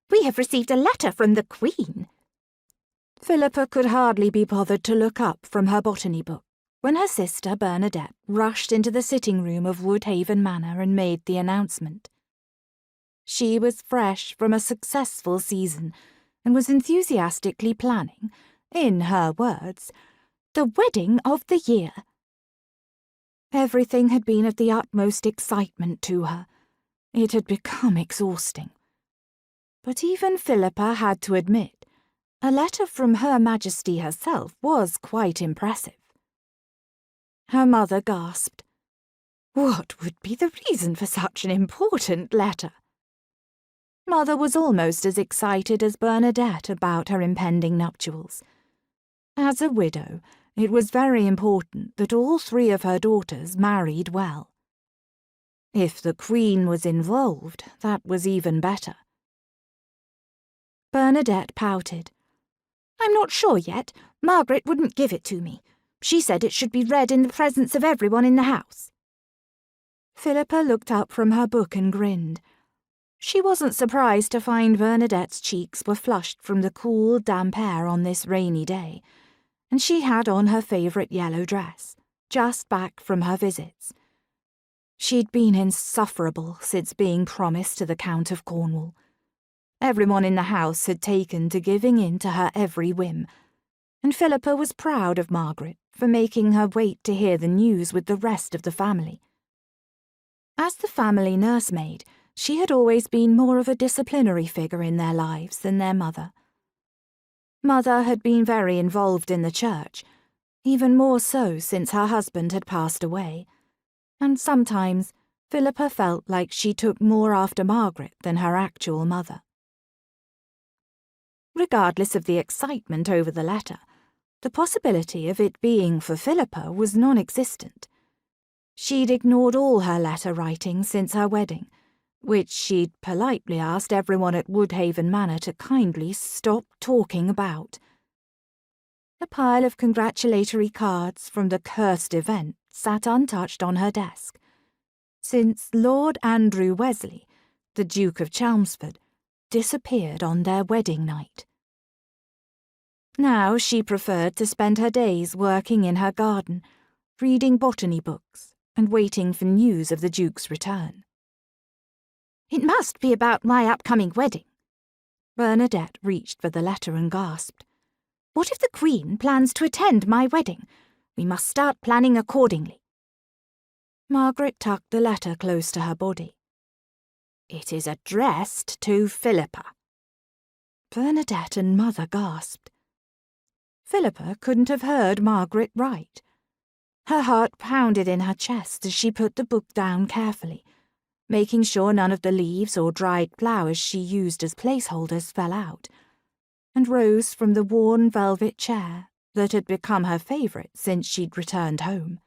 We have received a letter from the Queen." Philippa could hardly be bothered to look up from her botany book when her sister Bernadette rushed into the sitting room of Woodhaven Manor and made the announcement. She was fresh from a successful season and was enthusiastically planning, in her words, the wedding of the year. Everything had been of the utmost excitement to her. It had become exhausting. But even Philippa had to admit, a letter from Her Majesty herself was quite impressive. Her mother gasped. What would be the reason for such an important letter? Mother was almost as excited as Bernadette about her impending nuptials. As a widow, it was very important that all 3 of her daughters married well. If the Queen was involved, that was even better. Bernadette pouted. "I'm not sure yet. Margaret wouldn't give it to me. She said it should be read in the presence of everyone in the house." Philippa looked up from her book and grinned. She wasn't surprised to find Bernadette's cheeks were flushed from the cool, damp air on this rainy day, and she had on her favourite yellow dress, just back from her visits. She'd been insufferable since being promised to the Count of Cornwall. Everyone in the house had taken to giving in to her every whim, and Philippa was proud of Margaret for making her wait to hear the news with the rest of the family. As the family nursemaid, she had always been more of a disciplinary figure in their lives than their mother. Mother had been very involved in the church, even more so since her husband had passed away, and sometimes Philippa felt like she took more after Margaret than her actual mother. Regardless of the excitement over the letter, the possibility of it being for Philippa was non-existent. She'd ignored all her letter writing since her wedding, which she'd politely asked everyone at Woodhaven Manor to kindly stop talking about. A pile of congratulatory cards from the cursed event sat untouched on her desk, since Lord Andrew Wesley, the Duke of Chelmsford, disappeared on their wedding night. Now she preferred to spend her days working in her garden, reading botany books, and waiting for news of the Duke's return. "It must be about my upcoming wedding." Bernadette reached for the letter and gasped. "What if the Queen plans to attend my wedding? We must start planning accordingly." Margaret tucked the letter close to her body. "It is addressed to Philippa." Bernadette and Mother gasped. Philippa couldn't have heard Margaret right. Her heart pounded in her chest as she put the book down carefully, making sure none of the leaves or dried flowers she used as placeholders fell out, and rose from the worn velvet chair that had become her favourite since she'd returned home.